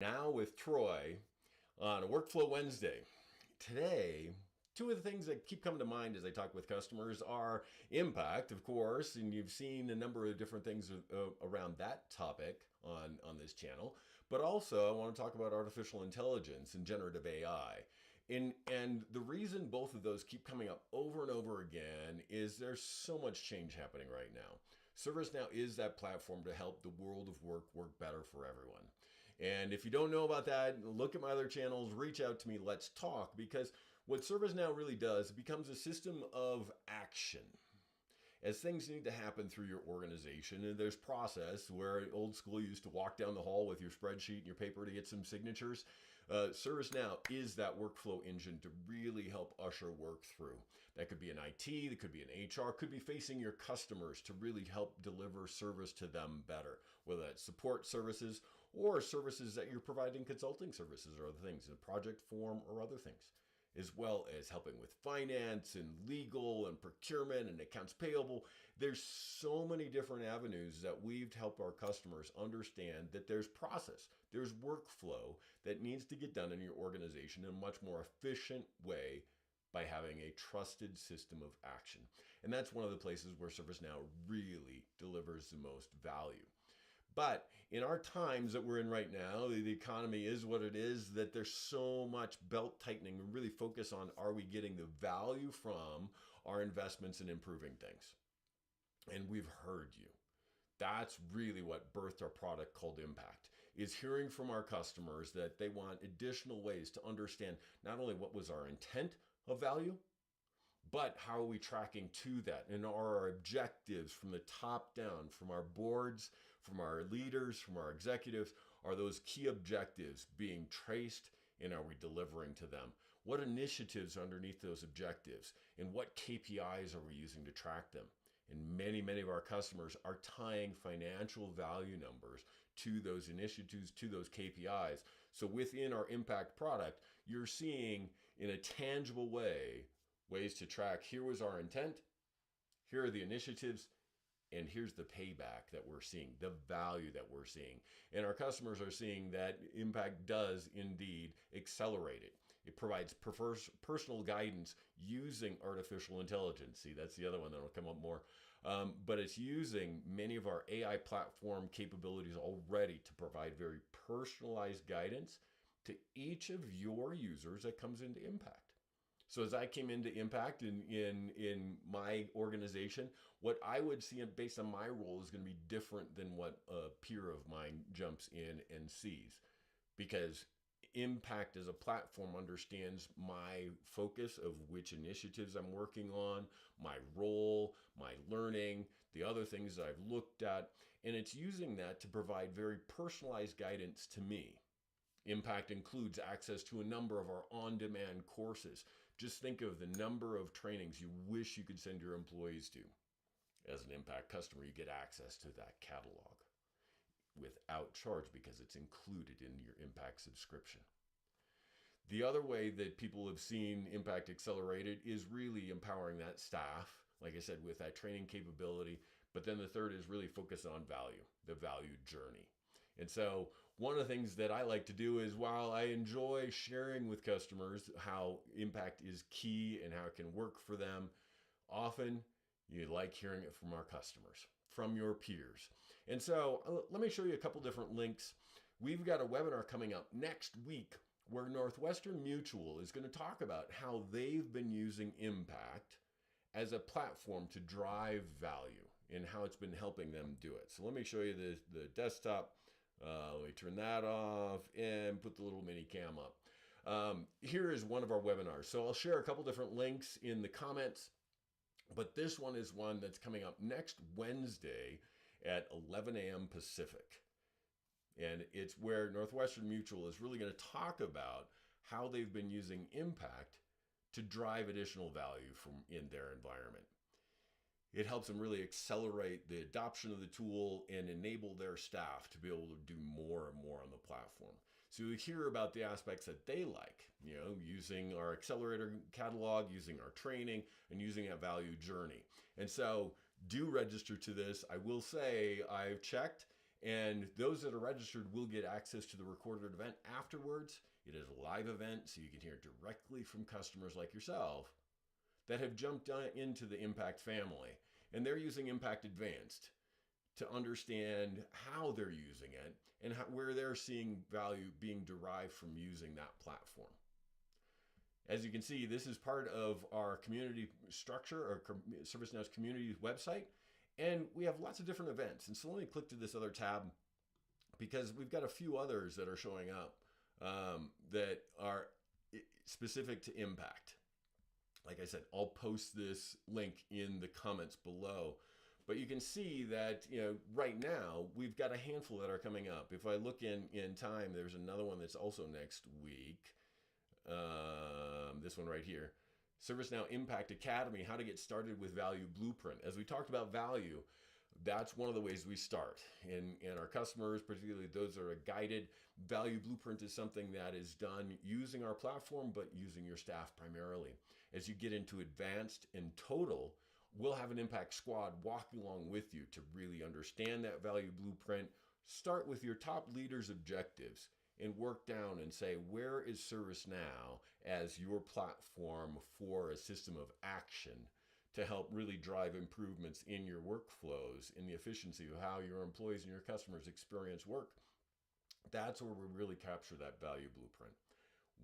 Now with Troy on a Workflow Wednesday. Today, two of the things that keep coming to mind as I talk with customers are impact, of course, and you've seen a number of different things around that topic on this channel, but also I want to talk about artificial intelligence and generative AI. And the reason both of those keep coming up over and over again is there's so much change happening right now. ServiceNow is that platform to help the world of work better for everyone. And if you don't know about that, look at my other channels, reach out to me, let's talk, because what ServiceNow really does, it becomes a system of action. As things need to happen through your organization, and there's process where old school you used to walk down the hall with your spreadsheet and your paper to get some signatures. ServiceNow is that workflow engine to really help usher work through. That could be an IT, that could be an HR, could be facing your customers to really help deliver service to them better, whether that's support services or services that you're providing consulting services or other things in a project form or other things, as well as helping with finance and legal and procurement and accounts payable. There's so many different avenues that we've helped our customers understand that there's process, there's workflow that needs to get done in your organization in a much more efficient way by having a trusted system of action. And that's one of the places where ServiceNow really delivers the most value. But in our times that we're in right now, the economy is what it is, that there's so much belt tightening. We really focus on, are we getting the value from our investments in improving things? And we've heard you. That's really what birthed our product called Impact, is hearing from our customers that they want additional ways to understand not only what was our intent of value, but how are we tracking to that? And are our objectives from the top down, from our boards, from our leaders, from our executives, are those key objectives being traced, and are we delivering to them? What initiatives are underneath those objectives, and what KPIs are we using to track them? And many of our customers are tying financial value numbers to those initiatives, to those KPIs. So within our Impact product, you're seeing in a tangible way ways to track, here was our intent, here are the initiatives, and here's the payback that we're seeing, the value that we're seeing. And our customers are seeing that Impact does indeed accelerate it. It provides personal guidance using artificial intelligence. See, that's the other one that will come up more. But it's using many of our AI platform capabilities already to provide very personalized guidance to each of your users that comes into Impact. So as I came into Impact in my organization, what I would see based on my role is going to be different than what a peer of mine jumps in and sees. Because Impact as a platform understands my focus of which initiatives I'm working on, my role, my learning, the other things that I've looked at, and it's using that to provide very personalized guidance to me. Impact includes access to a number of our on-demand courses. Just think of the number of trainings you wish you could send your employees to. As an Impact customer, you get access to that catalog without charge because it's included in your Impact subscription. The other way that people have seen Impact accelerated is really empowering that staff, like I said, with that training capability. But then the third is really focused on value, the value journey. And so one of the things that I like to do is, while I enjoy sharing with customers how Impact is key and how it can work for them, often you like hearing it from our customers, from your peers. And so let me show you a couple different links. We've got a webinar coming up next week where Northwestern Mutual is going to talk about how they've been using Impact as a platform to drive value and how it's been helping them do it. So let me show you the desktop. Let me turn that off and put the little mini cam up. Here is one of our webinars. So I'll share a couple different links in the comments, but this one is one that's coming up next Wednesday at 11 a.m. Pacific. And it's where Northwestern Mutual is really going to talk about how they've been using Impact to drive additional value from in their environment. It helps them really accelerate the adoption of the tool and enable their staff to be able to do more and more on the platform. So you hear about the aspects that they like, using our accelerator catalog, using our training, and using a value journey. And so do register to this. I will say I've checked, And those that are registered will get access to the recorded event afterwards. It is a live event, so you can hear directly from customers like yourself that have jumped into the Impact family. And they're using Impact Advanced to understand how they're using it and where they're seeing value being derived from using that platform. As you can see, this is part of our community structure, or ServiceNow's community website, and we have lots of different events. And so let me click to this other tab because we've got a few others that are showing up that are specific to Impact. Like I said, I'll post this link in the comments below. But you can see that, right now we've got a handful that are coming up. If I look in time, there's another one that's also next week. This one right here. ServiceNow Impact Academy, how to get started with Value Blueprint. As we talked about value, that's one of the ways we start. And our customers, particularly those that are guided, Value Blueprint is something that is done using our platform, but using your staff primarily. As you get into advanced and total, we'll have an Impact squad walking along with you to really understand that Value Blueprint. Start with your top leaders' objectives and work down and say, where is ServiceNow as your platform for a system of action to help really drive improvements in your workflows, in the efficiency of how your employees and your customers experience work? That's where we really capture that Value Blueprint.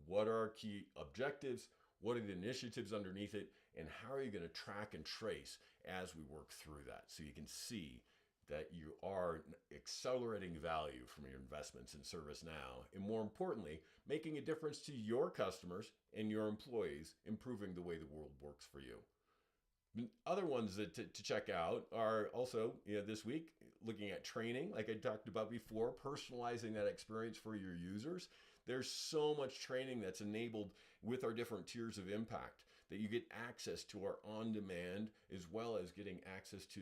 What are our key objectives? What are the initiatives underneath it? And how are you going to track and trace as we work through that, so you can see that you are accelerating value from your investments in ServiceNow, and more importantly, making a difference to your customers and your employees, improving the way the world works for you. Other ones that to check out are also, this week, looking at training, like I talked about before, personalizing that experience for your users. There's so much training that's enabled with our different tiers of Impact that you get access to our on-demand, as well as getting access to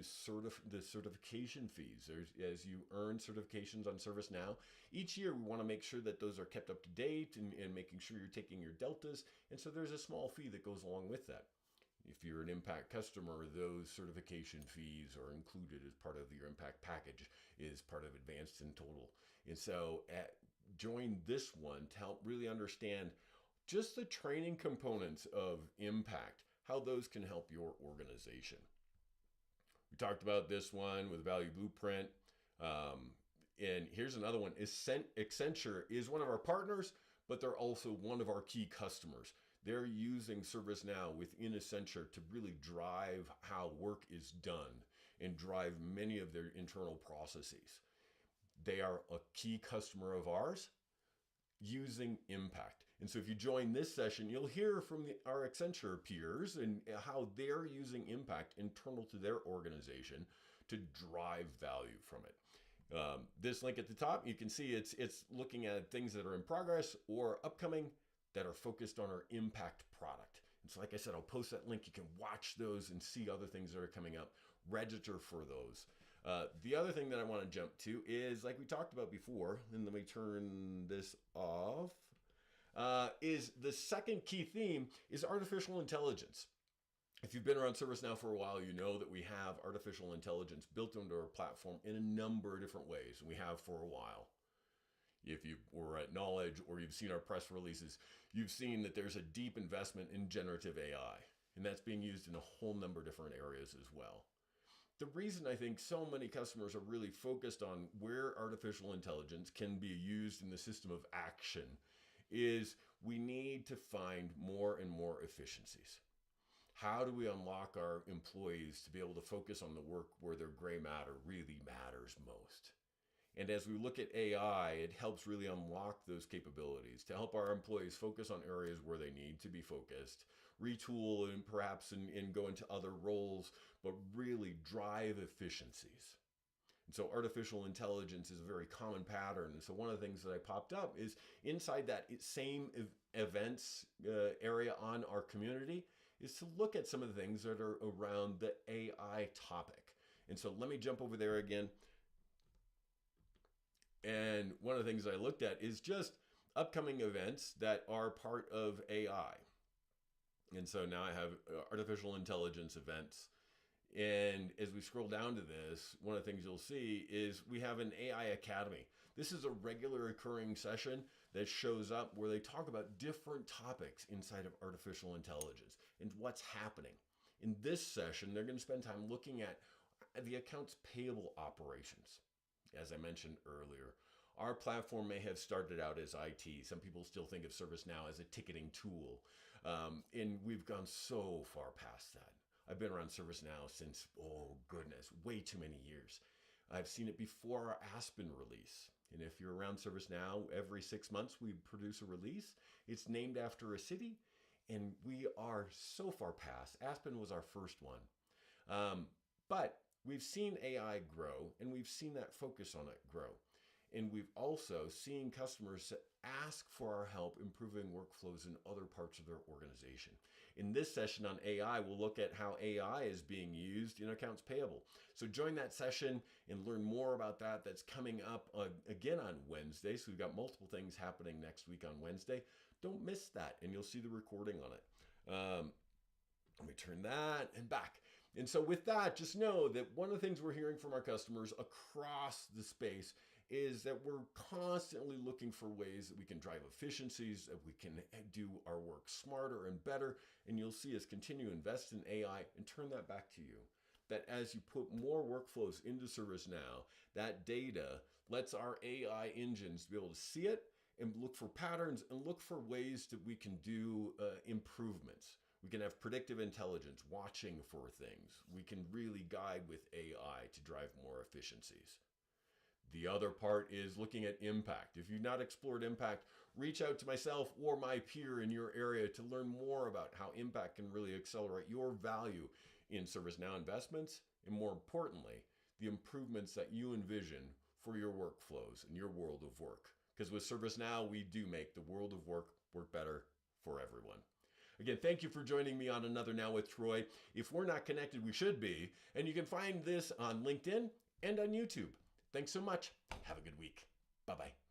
the certification fees. As you earn certifications on ServiceNow, each year we want to make sure that those are kept up to date and making sure you're taking your deltas. And so there's a small fee that goes along with that. If you're an Impact customer, those certification fees are included as part of your Impact package, is part of Advanced and Total. And so join this one to help really understand just the training components of Impact, how those can help your organization. We talked about this one with Value Blueprint. And here's another one. Accenture is one of our partners, but they're also one of our key customers. They're using ServiceNow within Accenture to really drive how work is done and drive many of their internal processes. They are a key customer of ours using Impact. And so if you join this session, you'll hear from our Accenture peers and how they're using Impact internal to their organization to drive value from it. This link at the top, you can see it's looking at things that are in progress or upcoming that are focused on our Impact product. And so like I said, I'll post that link. You can watch those and see other things that are coming up. Register for those. The other thing that I want to jump to is, like we talked about before, and let me turn this off, is the second key theme is artificial intelligence. If you've been around ServiceNow for a while, you know that we have artificial intelligence built into our platform in a number of different ways, and we have for a while. If you were at Knowledge or you've seen our press releases, you've seen that there's a deep investment in generative AI, and that's being used in a whole number of different areas as well. The reason I think so many customers are really focused on where artificial intelligence can be used in the system of action is we need to find more and more efficiencies. How do we unlock our employees to be able to focus on the work where their gray matter really matters most? And as we look at AI, it helps really unlock those capabilities to help our employees focus on areas where they need to be focused, retool and perhaps and go into other roles, but really drive efficiencies. And so artificial intelligence is a very common pattern. And so one of the things that I popped up is inside that same events area on our community is to look at some of the things that are around the AI topic. And so let me jump over there again. And one of the things I looked at is just upcoming events that are part of AI. And so now I have artificial intelligence events And as we scroll down to this, one of the things you'll see is we have an AI Academy. This is a regular occurring session that shows up where they talk about different topics inside of artificial intelligence and what's happening. In this session, they're going to spend time looking at the accounts payable operations. As I mentioned earlier, our platform may have started out as IT. Some people still think of ServiceNow as a ticketing tool. And we've gone so far past that. I've been around ServiceNow since, oh goodness, way too many years. I've seen it before our Aspen release. And if you're around ServiceNow, every 6 months we produce a release. It's named after a city, and we are so far past. Aspen was our first one. But we've seen AI grow, and we've seen that focus on it grow. And we've also seen customers ask for our help improving workflows in other parts of their organization. In this session on AI, we'll look at how AI is being used in accounts payable. So join that session and learn more about that. That's coming up again on Wednesday. So we've got multiple things happening next week on Wednesday. Don't miss that, and you'll see the recording on it. Let me turn that and back. And so with that, just know that one of the things we're hearing from our customers across the space is that we're constantly looking for ways that we can drive efficiencies, that we can do our work smarter and better. And you'll see us continue to invest in AI and turn that back to you. That as you put more workflows into ServiceNow, that data lets our AI engines be able to see it and look for patterns and look for ways that we can do improvements. We can have predictive intelligence watching for things. We can really guide with AI to drive more efficiencies. The other part is looking at impact. If you've not explored impact, reach out to myself or my peer in your area to learn more about how impact can really accelerate your value in ServiceNow investments, and more importantly, the improvements that you envision for your workflows and your world of work. Because with ServiceNow, we do make the world of work better for everyone. Again, thank you for joining me on another Now with Troy. If we're not connected, we should be. And you can find this on LinkedIn and on YouTube. Thanks so much. Have a good week. Bye-bye.